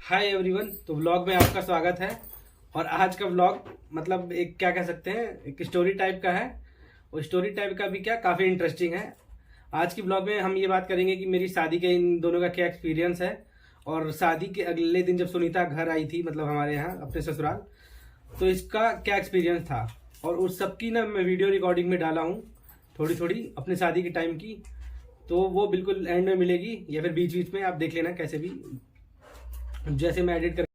Hi everyone. तो vlog में आपका स्वागत है। और आज का व्लॉग मतलब एक क्या कह सकते हैं, एक स्टोरी टाइप का है। और स्टोरी टाइप का भी क्या काफ़ी इंटरेस्टिंग है। आज की व्लॉग में हम ये बात करेंगे कि मेरी शादी के इन दोनों का क्या एक्सपीरियंस है। और शादी के अगले दिन जब सुनीता घर आई थी, मतलब हमारे यहाँ अपने ससुराल, तो इसका क्या एक्सपीरियंस था। और उस सब की ना मैं वीडियो रिकॉर्डिंग में डाला हूँ, थोड़ी थोड़ी अपने शादी के टाइम की। तो वो बिल्कुल एंड में मिलेगी या फिर बीच बीच में आप देख लेना, कैसे भी जैसे मैं एडिट कर।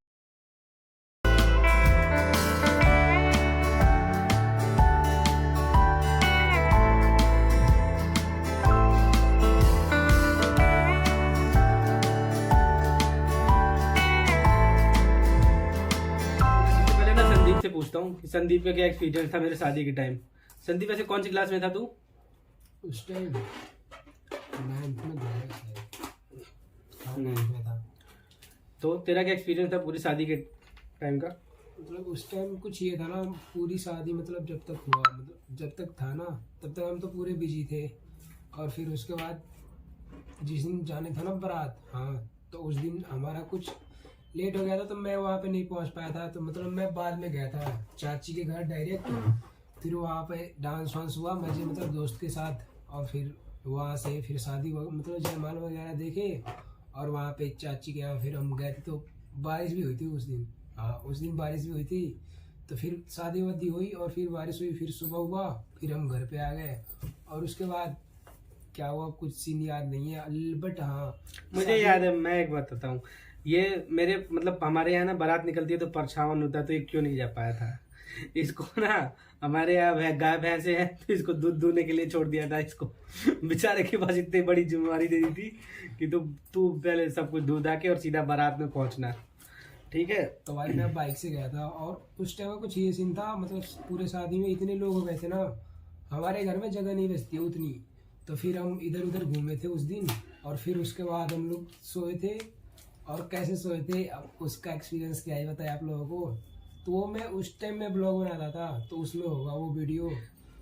पहले ना संदीप से पूछता हूँ कि संदीप का क्या एक्सपीरियंस था मेरे शादी के टाइम। संदीप वैसे कौन सी क्लास में था तू उस टाइम? 9th में था शायद। हाँ, 9th में था। तो तेरा क्या एक्सपीरियंस था पूरी शादी के टाइम का? मतलब उस टाइम कुछ ये था ना, पूरी शादी मतलब जब तक हुआ, मतलब जब तक था ना तब तक हम तो पूरे बिजी थे। और फिर उसके बाद जिस दिन जाने था ना बारात, हाँ, तो उस दिन हमारा कुछ लेट हो गया था, तो मैं वहाँ पे नहीं पहुँच पाया था। तो मतलब मैं बाद में गया था चाची के घर डायरेक्ट। फिर वहाँ पे डांस वांस हुआ मजे, मतलब दोस्त के साथ। और फिर वहाँ से फिर शादी मतलब जयमाल वगैरह देखे। और वहाँ पे चाची के यहाँ फिर हम गए थे, तो बारिश भी हुई थी उस दिन। हाँ, उस दिन बारिश भी हुई थी। तो फिर शादी वादी हुई और फिर बारिश हुई, फिर सुबह हुआ, फिर हम घर पे आ गए। और उसके बाद क्या हुआ कुछ सीन याद नहीं है, बट हाँ मुझे याद है, मैं एक बात बताता हूँ। ये मेरे मतलब हमारे यहाँ ना बारात निकलती है तो परछावन होता है, तो ये क्यों नहीं जा पाया था। इसको ना हमारे यहाँ गाय भैंसे हैं, तो इसको दूध दूहने के लिए छोड़ दिया था। इसको बेचारे के पास इतनी बड़ी जिम्मेवारी दे दी थी कि तू पहले सब कुछ दूध आके और सीधा बारात में पहुंचना। ठीक है। तो भाई मैं बाइक से गया था। और उस टाइम कुछ ये सीन था, मतलब पूरे शादी में इतने लोग हो गए थे ना, हमारे घर में जगह नहीं बचती उतनी। तो फिर हम इधर उधर घूमे थे उस दिन। और फिर उसके बाद हम लोग सोए थे। और कैसे सोए थे अब उसका एक्सपीरियंस क्या ही बताया आप लोगों को। तो वो मैं उस टाइम में ब्लॉग बनाता था, तो उसमें होगा वो वीडियो।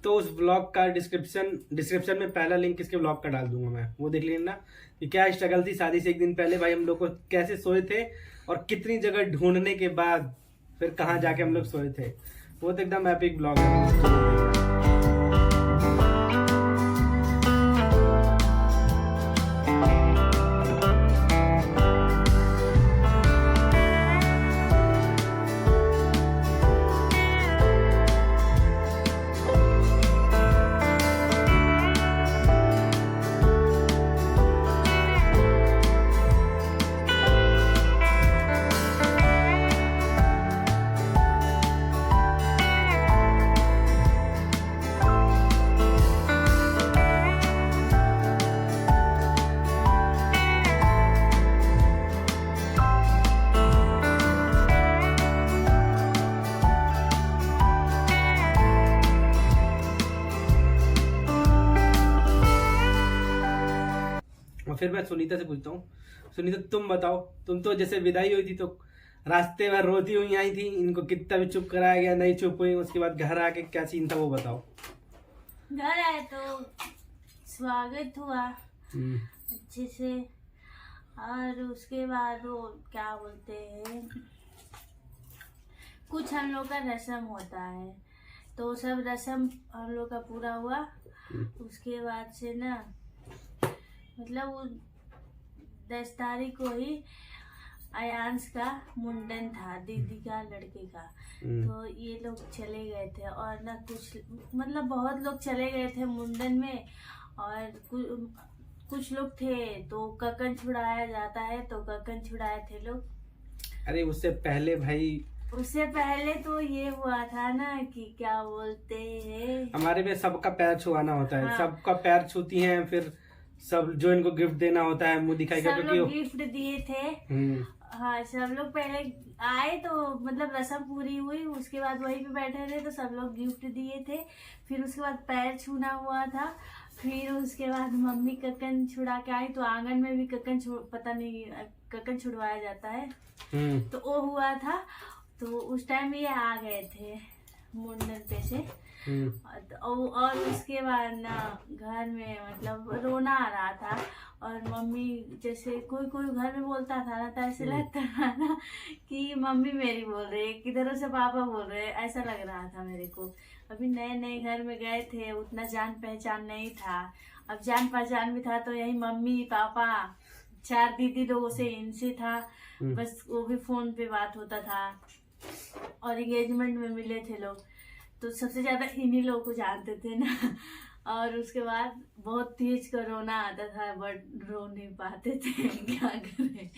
तो उस ब्लॉग का डिस्क्रिप्शन में पहला लिंक इसके ब्लॉग का डाल दूंगा मैं, वो देख लेना कि क्या स्ट्रगल थी शादी से एक दिन पहले भाई, हम लोग को कैसे सोए थे और कितनी जगह ढूंढने के बाद फिर कहाँ जाके हम लोग सोए थे। वो तो एकदम एपिक ब्लॉग है। और फिर मैं सुनीता से पूछता हूँ, सुनीता तुम बताओ, तुम तो जैसे विदाई हुई थी तो रास्ते में रोती हुई आई थी, इनको कितना भी चुप कराया गया नहीं चुप हुई, उसके बाद घर आके क्या सीन था वो बताओ। घर आए तो स्वागत हुआ अच्छे से। और उसके बाद वो क्या बोलते हैं, कुछ हम लोग का रस्म होता है, तो सब रस्म हम लोग का पूरा हुआ। उसके बाद से ना मतलब वो 10 तारीख को ही अयांश का मुंडन था, दीदी का लड़के का। तो ये लोग चले गए थे और ना कुछ मतलब बहुत लोग चले गए थे मुंडन में। और कुछ लोग थे तो ककन छुड़ाया जाता है, तो ककन छुड़ाए थे लोग। अरे उससे पहले भाई, उससे पहले तो ये हुआ था ना कि क्या बोलते हैं, हमारे में सबका पैर छुआना होता है। हाँ। सबका पैर छूती हैं, फिर सब जो इनको गिफ्ट देना होता है मुंह दिखाई सब क्योंकि लोग गिफ्ट दिए थे। हम्म। हाँ, सब लोग पहले आए तो मतलब रस्म पूरी हुई, उसके बाद वहीं पे बैठे थे तो सब लोग गिफ्ट दिए थे। फिर उसके बाद पैर छूना हुआ था। फिर उसके बाद मम्मी ककन छुड़ा के आई, तो आंगन में भी पता नहीं ककन छुड़वाया जाता है, तो वो हुआ था। तो उस टाइम ये आ गए थे मुंडन पे से। हम्म। और उसके बाद ना घर में मतलब रोना आ रहा था, और मम्मी जैसे कोई कोई घर में बोलता था ना, तो ऐसे लगता था ना कि मम्मी मेरी बोल रही है, किधरों से पापा बोल रहे हैं, ऐसा लग रहा था मेरे को। अभी नए नए घर में गए थे, उतना जान पहचान नहीं था। अब जान पहचान भी था तो यही मम्मी पापा 4 दीदी लोगों से, इनसे था बस। वो भी फोन पे बात होता था, और एंगेजमेंट में मिले थे लोग, तो सबसे ज्यादा इन्हीं लोगों को जानते थे ना। और उसके बाद बहुत तेज कोरोना आता था, बट रो नहीं पाते थे, क्या करें।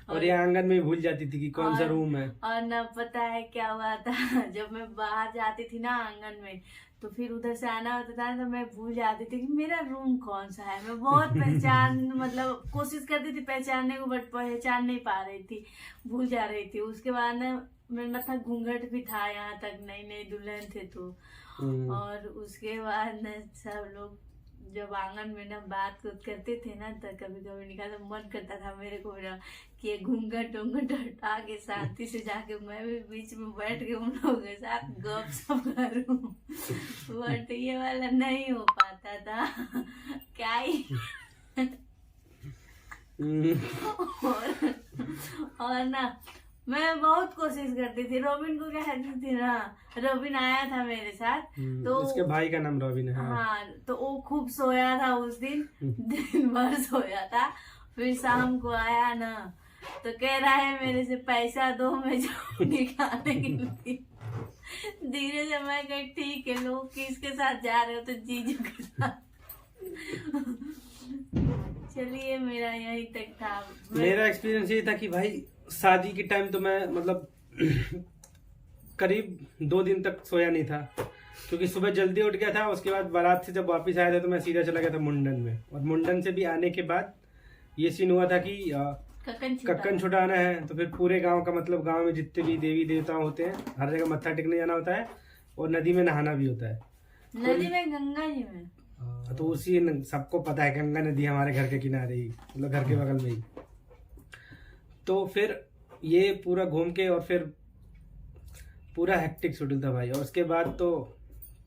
और ये आंगन में भूल जाती थी कि कौन सा रूम है। और न पता है क्या हुआ था, जब मैं बाहर जाती थी ना आंगन में, तो फिर उधर से आना होता था तो मैं भूल जाती थी कि मेरा रूम कौन सा है। मैं बहुत पहचान मतलब कोशिश करती थी पहचानने को, बट पहचान नहीं पा रही थी, भूल जा रही थी। उसके बाद ना मेरे माथा घूंघट भी था, यहाँ तक नई नई दुल्हन थे तो। और उसके बाद ना सब लोग जब आंगन में ना बात करते थे ना, तो कभी कभी निकाल मन करता था मेरे को ना कि ये घूंघट उंघट हटा के शांति से जाके मैं भी बीच में बैठ के उन लोगों के साथ गप सप करूं, बट ये वाला नहीं हो पाता था। क्या ही और ना मैं बहुत कोशिश करती थी। रोबिन को क्या कहती थी ना, रोबिन आया था मेरे साथ, तो उसके भाई का नाम रॉबिन है। हाँ, तो वो खूब सोया था उस दिन, दिन भर सोया था। फिर शाम को आया ना, तो कह रहा है मेरे से पैसा दो, मैं जाऊंगी खाने के लिए। धीरे से मैं कही ठीक है, लोग किसके साथ जा रहे हो, तो जीजू के साथ। चलिए मेरा यही तक था। मेरा एक्सपीरियंस ये था कि भाई शादी के टाइम तो मैं मतलब करीब 2 दिन तक सोया नहीं था, क्योंकि सुबह जल्दी उठ गया था। उसके बाद बारात से जब वापस आया था तो मैं सीधा चला गया था मुंडन में, और मुंडन से भी आने के बाद ये सीन हुआ था कि कक्कन छुटाना है। तो फिर पूरे गांव का मतलब गांव में जितने भी देवी देवता होते हैं हर जगह मत्था टेकने जाना होता है, और नदी में नहाना भी होता है। नदी में, गंगा जी में। तो उसी सबको पता है गंगा नदी हमारे घर के किनारे ही, मतलब घर के बगल में ही। तो फिर ये पूरा घूम के, और फिर पूरा हेक्टिक शेड्यूल था भाई। और उसके बाद तो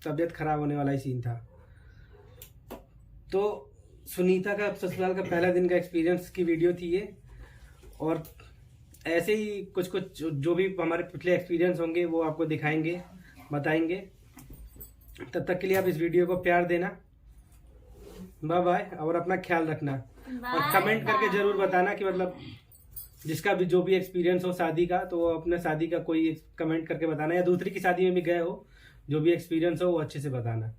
तबीयत खराब होने वाला ही सीन था। तो सुनीता का ससुराल का पहला दिन का एक्सपीरियंस की वीडियो थी ये, और ऐसे ही कुछ कुछ जो भी हमारे पिछले एक्सपीरियंस होंगे वो आपको दिखाएंगे, बताएंगे। तब तक के लिए आप इस वीडियो को प्यार देना। बाय बाय, और अपना ख्याल रखना, और कमेंट करके जरूर बताना कि मतलब जिसका भी जो भी एक्सपीरियंस हो शादी का, तो वो अपने शादी का कोई कमेंट करके बताना, या दूसरी की शादी में भी गए हो, जो भी एक्सपीरियंस हो वो अच्छे से बताना।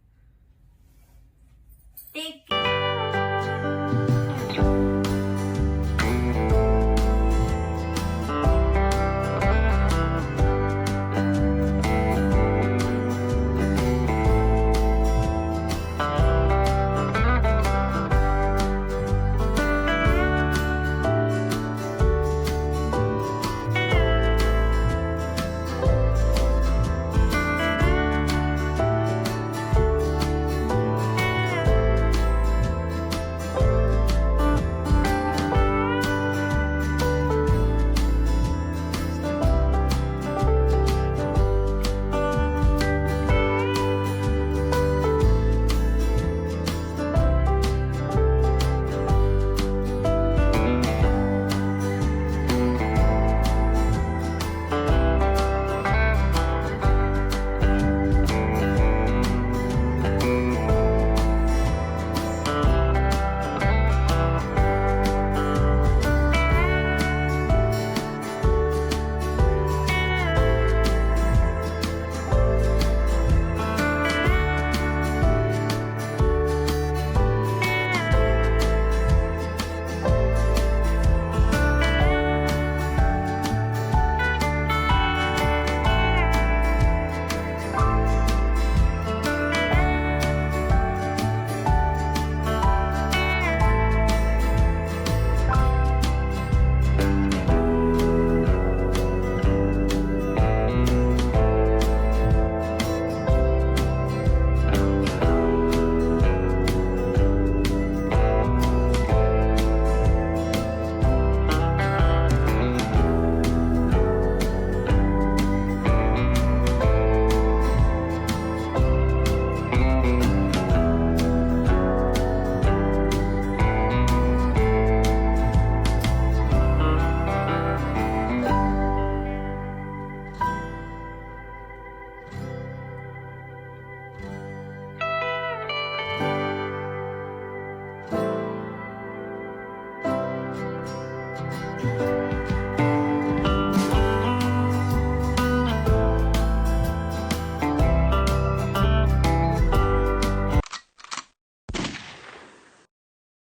है।